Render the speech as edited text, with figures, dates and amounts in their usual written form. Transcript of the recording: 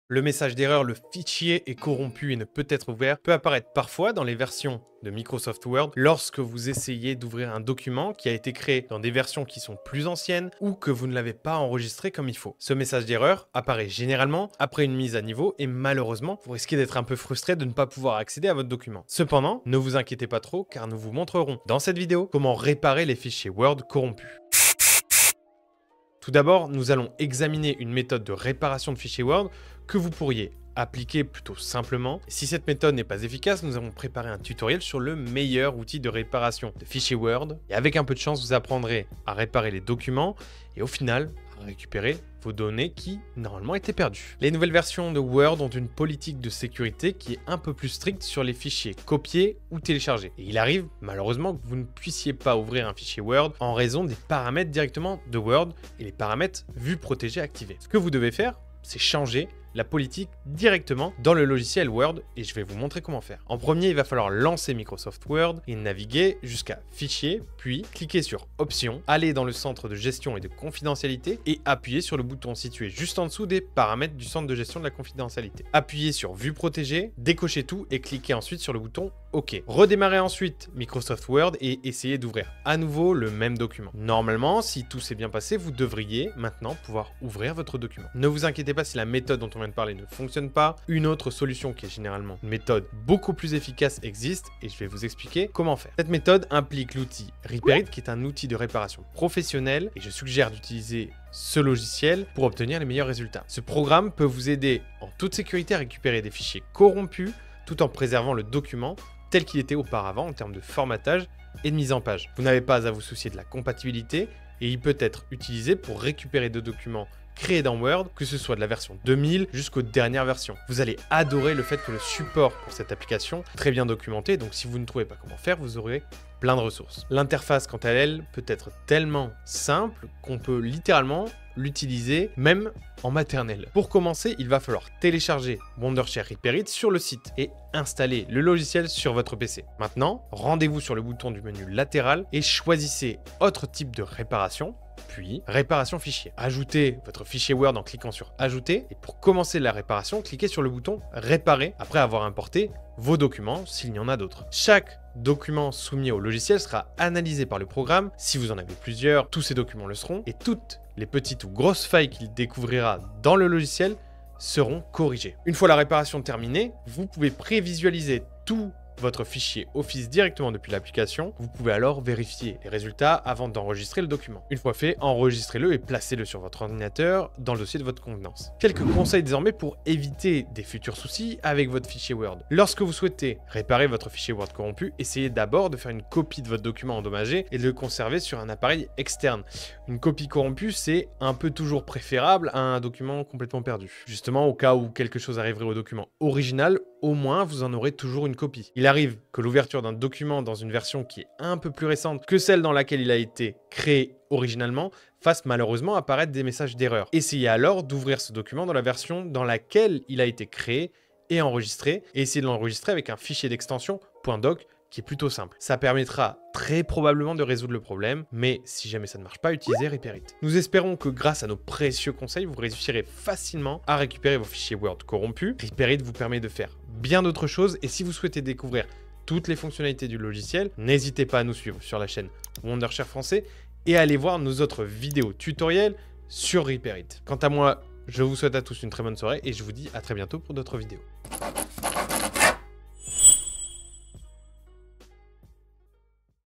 Le message d'erreur, le fichier est corrompu et ne peut être ouvert, peut apparaître parfois dans les versions de Microsoft Word lorsque vous essayez d'ouvrir un document qui a été créé dans des versions qui sont plus anciennes ou que vous ne l'avez pas enregistré comme il faut. Ce message d'erreur apparaît généralement après une mise à niveau et malheureusement, vous risquez d'être un peu frustré de ne pas pouvoir accéder à votre document. Cependant, ne vous inquiétez pas trop car nous vous montrerons dans cette vidéo comment réparer les fichiers Word corrompus. Tout d'abord, nous allons examiner une méthode de réparation de fichiers Word que vous pourriez appliquer plutôt simplement. Si cette méthode n'est pas efficace, nous avons préparé un tutoriel sur le meilleur outil de réparation de fichiers Word. Et avec un peu de chance, vous apprendrez à réparer les documents et au final, à récupérer vos données qui, normalement, étaient perdues. Les nouvelles versions de Word ont une politique de sécurité qui est un peu plus stricte sur les fichiers copiés ou téléchargés. Et il arrive, malheureusement, que vous ne puissiez pas ouvrir un fichier Word en raison des paramètres directement de Word et les paramètres vue protégée activés. Ce que vous devez faire, c'est changer la politique directement dans le logiciel Word et je vais vous montrer comment faire. En premier, il va falloir lancer Microsoft Word et naviguer jusqu'à Fichier, puis cliquer sur Options, aller dans le centre de gestion et de confidentialité et appuyer sur le bouton situé juste en dessous des paramètres du centre de gestion de la confidentialité. Appuyez sur Vue protégée, décochez tout et cliquez ensuite sur le bouton OK. Redémarrez ensuite Microsoft Word et essayez d'ouvrir à nouveau le même document. Normalement, si tout s'est bien passé, vous devriez maintenant pouvoir ouvrir votre document. Ne vous inquiétez pas si la méthode dont on vient de parler ne fonctionne pas. Une autre solution qui est généralement une méthode beaucoup plus efficace existe et je vais vous expliquer comment faire. Cette méthode implique l'outil Repair-It qui est un outil de réparation professionnel et je suggère d'utiliser ce logiciel pour obtenir les meilleurs résultats. Ce programme peut vous aider en toute sécurité à récupérer des fichiers corrompus tout en préservant le document tel qu'il était auparavant en termes de formatage et de mise en page. Vous n'avez pas à vous soucier de la compatibilité et il peut être utilisé pour récupérer des documents créés dans Word, que ce soit de la version 2000 jusqu'aux dernières versions. Vous allez adorer le fait que le support pour cette application est très bien documenté, donc si vous ne trouvez pas comment faire, vous aurez plein de ressources. L'interface, quant à elle, peut être tellement simple qu'on peut littéralement l'utiliser même en maternelle. Pour commencer, il va falloir télécharger Wondershare Repair-It sur le site et installer le logiciel sur votre PC. Maintenant, rendez-vous sur le bouton du menu latéral et choisissez autre type de réparation, puis réparation fichier. Ajoutez votre fichier Word en cliquant sur Ajouter et pour commencer la réparation, cliquez sur le bouton Réparer après avoir importé vos documents s'il y en a d'autres. Chaque document soumis au logiciel sera analysé par le programme. Si vous en avez plusieurs, tous ces documents le seront et toutes les petites ou grosses failles qu'il découvrira dans le logiciel seront corrigées. Une fois la réparation terminée, vous pouvez prévisualiser tout votre fichier Office directement depuis l'application. Vous pouvez alors vérifier les résultats avant d'enregistrer le document. Une fois fait, enregistrez-le et placez-le sur votre ordinateur dans le dossier de votre convenance. Quelques conseils désormais pour éviter des futurs soucis avec votre fichier Word. Lorsque vous souhaitez réparer votre fichier Word corrompu, essayez d'abord de faire une copie de votre document endommagé et de le conserver sur un appareil externe. Une copie corrompue, c'est un peu toujours préférable à un document complètement perdu. Justement, au cas où quelque chose arriverait au document original, au moins vous en aurez toujours une copie. Il arrive que l'ouverture d'un document dans une version qui est un peu plus récente que celle dans laquelle il a été créé originalement fasse malheureusement apparaître des messages d'erreur. Essayez alors d'ouvrir ce document dans la version dans laquelle il a été créé et enregistré et essayez de l'enregistrer avec un fichier d'extension .doc qui est plutôt simple. Ça permettra très probablement de résoudre le problème, mais si jamais ça ne marche pas, utilisez Repair-It. Nous espérons que grâce à nos précieux conseils, vous réussirez facilement à récupérer vos fichiers Word corrompus. Repair-It vous permet de faire bien d'autres choses et si vous souhaitez découvrir toutes les fonctionnalités du logiciel, n'hésitez pas à nous suivre sur la chaîne Wondershare Français et à aller voir nos autres vidéos tutoriels sur Repair-It. Quant à moi, je vous souhaite à tous une très bonne soirée et je vous dis à très bientôt pour d'autres vidéos.